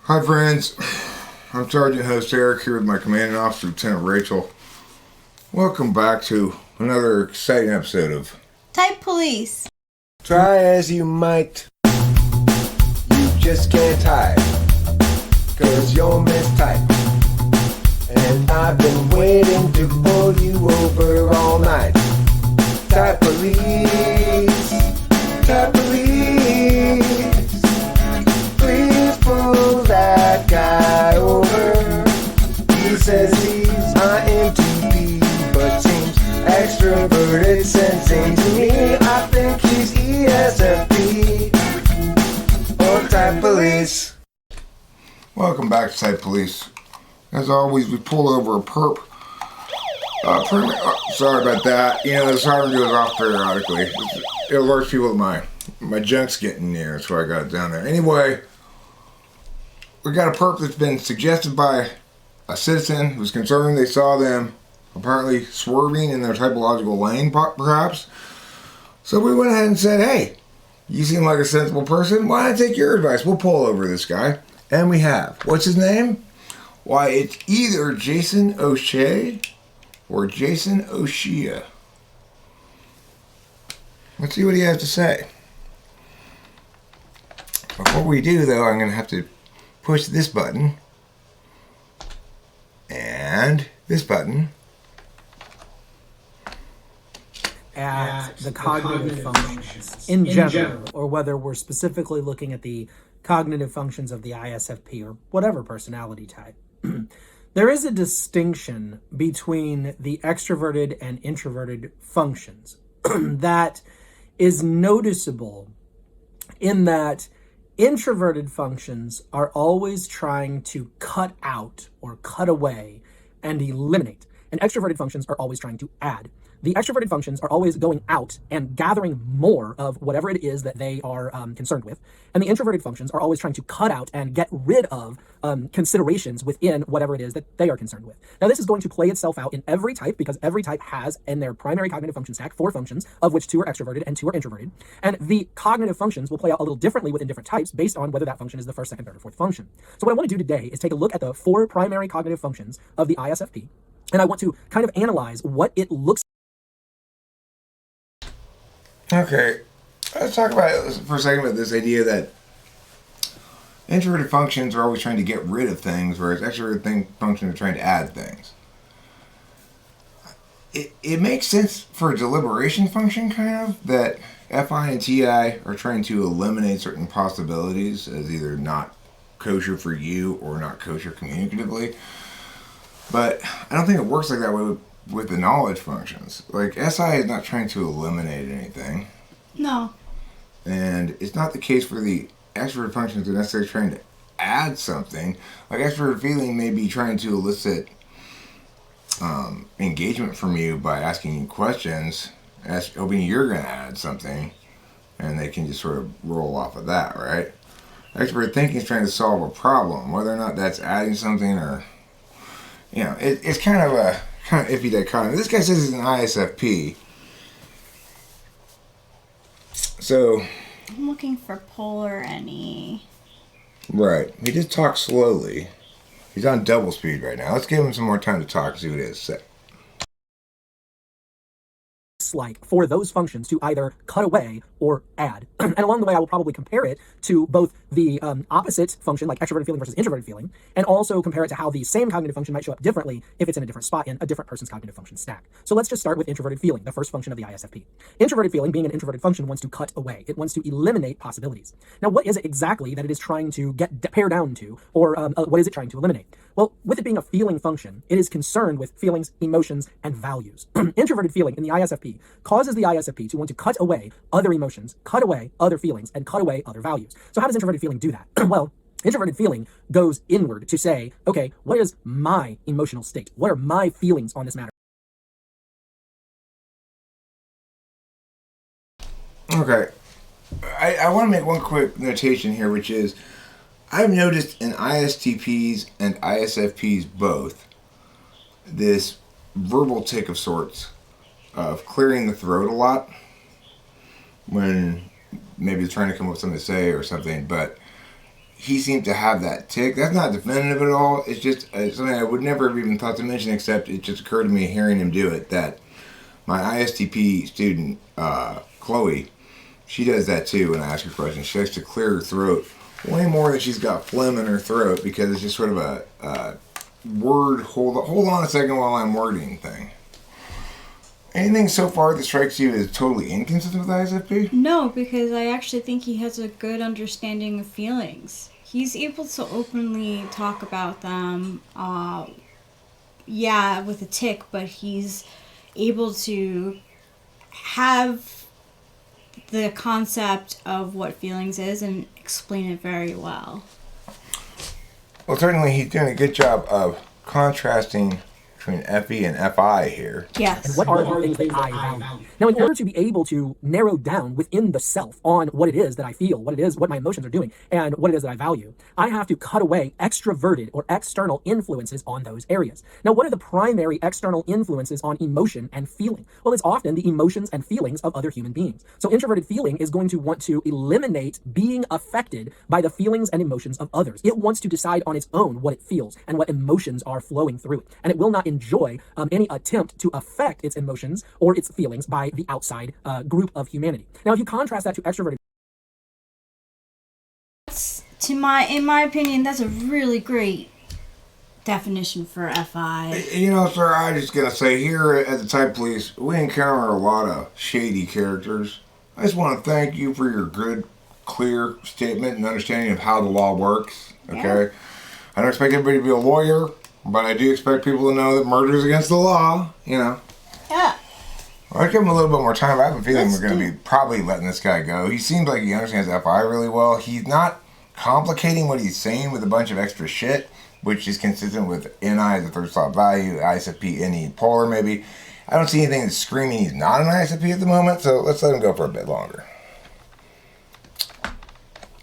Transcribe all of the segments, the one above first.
Hi friends, I'm Sergeant Host Eric here with my commanding officer, Lieutenant Rachel. Welcome back to another exciting episode of Type Police. Try as you might, you just can't hide, 'cause you're mistyped. And I've been waiting to pull you over all night. Type Police, Type Police. Please pull that guy over. He says he's INTP, but seems extroverted, sensing to me. I think he's ISFP or Type Police. Welcome back to Type Police. As always, we pull over a perp. Sorry about that. You know, the siren goes off periodically. It alerts people that my junk's getting near. That's why I got it down there. Anyway, we got a perp that's been suggested by a citizen who's concerned they saw them apparently swerving in their typological lane, perhaps. So we went ahead and said, hey, you seem like a sensible person. Why not take your advice? We'll pull over this guy. And we have. What's his name? Why, it's either Jason Oshea or Jason Oshea. Let's see what he has to say. Before we do, though, I'm going to have to push this button and this button. At the cognitive functions in general, or whether we're specifically looking at the cognitive functions of the ISFP or whatever personality type. There is a distinction between the extroverted and introverted functions that is noticeable in that introverted functions are always trying to cut out or cut away and eliminate, and extroverted functions are always trying to add. The extroverted functions are always going out and gathering more of whatever it is that they are concerned with. And the introverted functions are always trying to cut out and get rid of considerations within whatever it is that they are concerned with. Now, this is going to play itself out in every type because every type has in their primary cognitive function stack 4 functions, of which 2 are extroverted and 2 are introverted. And the cognitive functions will play out a little differently within different types based on whether that function is the first, second, third, or fourth function. So what I want to do today is take a look at the 4 primary cognitive functions of the ISFP. And I want to kind of analyze what it looks. Okay, let's talk about for a second about this idea that introverted functions are always trying to get rid of things, whereas extroverted functions are trying to add things. It makes sense for a deliberation function, kind of, that FI and TI are trying to eliminate certain possibilities as either not kosher for you or not kosher communicatively. But I don't think it works like that way with the knowledge functions. Like, SI is not trying to eliminate anything. No. And it's not the case for the extroverted functions that are necessarily trying to add something. Like, extroverted feeling may be trying to elicit engagement from you by asking you questions, hoping you're going to add something, and they can just sort of roll off of that, right? Extroverted thinking is trying to solve a problem, whether or not that's adding something or, you know, it's kind of a iffy dichotomy. This guy says he's an ISFP. So I'm looking for polar any. Right. He just talks slowly. He's on double speed right now. Let's give him some more time to talk and see what it is. Like for those functions to either cut away or add. And along the way, I will probably compare it to both the opposite function, like extroverted feeling versus introverted feeling, and also compare it to how the same cognitive function might show up differently if it's in a different spot in a different person's cognitive function stack. So let's just start with introverted feeling, the first function of the ISFP. Introverted feeling, being an introverted function, wants to cut away. It wants to eliminate possibilities. Now, what is it exactly that it is trying to pare down to, or what is it trying to eliminate? Well, with it being a feeling function, it is concerned with feelings, emotions, and values. Introverted feeling in the ISFP causes the ISFP to want to cut away other emotions, cut away other feelings, and cut away other values. So how does introverted feeling do that? Well, introverted feeling goes inward to say, okay, what is my emotional state? What are my feelings on this matter? Okay. I want to make one quick notation here, which is I've noticed in ISTPs and ISFPs both this verbal tick of sorts of clearing the throat a lot when maybe trying to come up with something to say or something, but he seemed to have that tick. That's not definitive at all. It's just something I would never have even thought to mention, except it just occurred to me hearing him do it, that my ISTP student, Chloe, she does that too when I ask her questions. She likes to clear her throat way more than she's got phlegm in her throat, because it's just sort of a word, hold on a second while I'm wording thing. Anything so far that strikes you as totally inconsistent with ISFP? No, because I actually think he has a good understanding of feelings. He's able to openly talk about them, with a tick, but he's able to have the concept of what feelings is and explain it very well. Well, certainly he's doing a good job of contrasting between FE and FI here. Yes. And what are the things that I value? Now, in order to be able to narrow down within the self on what it is that I feel, what my emotions are doing, and what it is that I value, I have to cut away extroverted or external influences on those areas. Now, what are the primary external influences on emotion and feeling? Well, it's often the emotions and feelings of other human beings. So introverted feeling is going to want to eliminate being affected by the feelings and emotions of others. It wants to decide on its own what it feels and what emotions are flowing through it. And it will not enjoy any attempt to affect its emotions or its feelings by the outside group of humanity. Now, if you contrast that to extroverted, In my opinion, that's a really great definition for FI. You know, sir, I'm just going to say here at the Type Police, we encounter a lot of shady characters. I just want to thank you for your good, clear statement and understanding of how the law works, okay? Yeah. I don't expect everybody to be a lawyer, but I do expect people to know that murder is against the law, you know. Yeah. I'll give him a little bit more time. I have a feeling Let's we're going to be probably letting this guy go. He seems like he understands FI really well. He's not complicating what he's saying with a bunch of extra shit, which is consistent with NI as a third slot value, ISFP, NE, polar maybe. I don't see anything that's screaming he's not an ISFP at the moment, so let's let him go for a bit longer.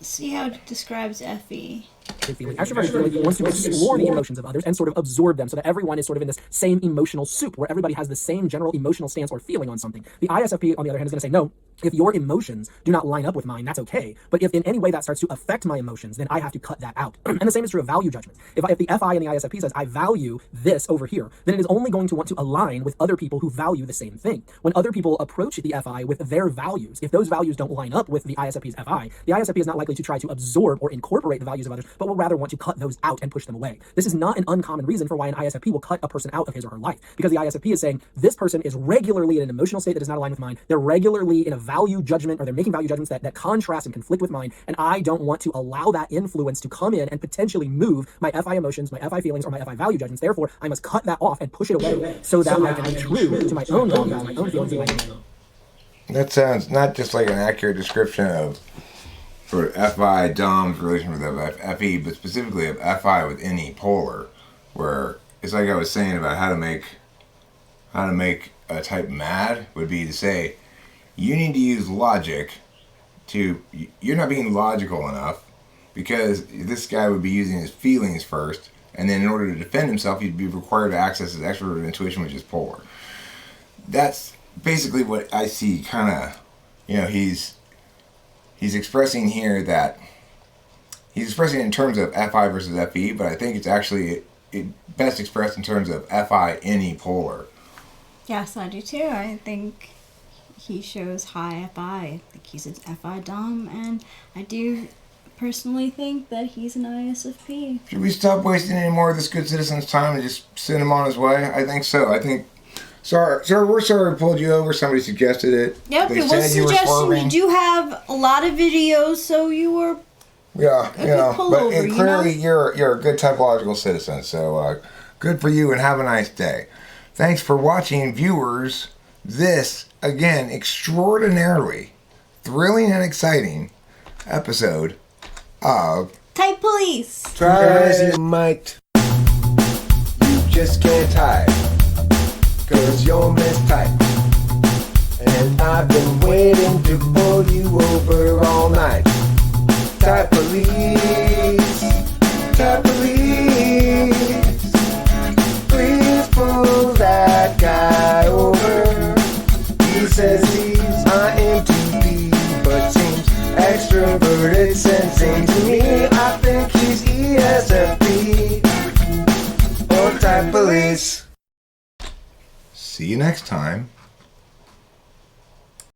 See how it describes FE. feeling. Extroverted feeling wants to explore the emotions of others and sort of absorb them so that everyone is sort of in this same emotional soup where everybody has the same general emotional stance or feeling on something. The ISFP, on the other hand, is going to say, no, if your emotions do not line up with mine, that's okay. But if in any way that starts to affect my emotions, then I have to cut that out. And the same is true of value judgment. If the FI and the ISFP says, I value this over here, then it is only going to want to align with other people who value the same thing. When other people approach the FI with their values, if those values don't line up with the ISFP's FI, the ISFP is not likely to try to absorb or incorporate the values of others, but will rather want to cut those out and push them away. This is not an uncommon reason for why an ISFP will cut a person out of his or her life, because the ISFP is saying, this person is regularly in an emotional state that does not align with mine. They're regularly in a value judgment, or they're making value judgments that contrast and conflict with mine, and I don't want to allow that influence to come in and potentially move my FI emotions, my FI feelings, or my FI value judgments. Therefore, I must cut that off and push it away so that I can be true to my own values, my own feelings, and my own. That sounds not just like an accurate description of sort of FI Dom's relation with FE, but specifically of FI with NE polar, where it's like I was saying about how to make a type mad would be to say, you need to use logic you're not being logical enough, because this guy would be using his feelings first, and then in order to defend himself, he'd be required to access his extroverted intuition, which is polar. That's basically what I see kind of, he's expressing here that he's expressing it in terms of FI versus FE, but I think it's actually best expressed in terms of FI NE polar. Yes, I do too. I think he shows high FI. I think he's an FI Dom, and I do personally think that he's an ISFP. Should we stop wasting any more of this good citizen's time and just send him on his way? I think so. Sorry, we're sorry we pulled you over. Somebody suggested it. Yep, They it was said a you were suggestion. swerving. You do have a lot of videos, so you were pull but over, clearly you're a good typological citizen, so good for you and have a nice day. Thanks for watching, viewers. This, again, extraordinarily thrilling and exciting episode of Type Police. Try as you might, you just can't hide, 'cause you're mistyped. And I've been waiting to pull you over all night. Type Police, Type Police. Please pull that guy over. He says he's INTP, but seems extroverted, sensing to me. I think police. See you next time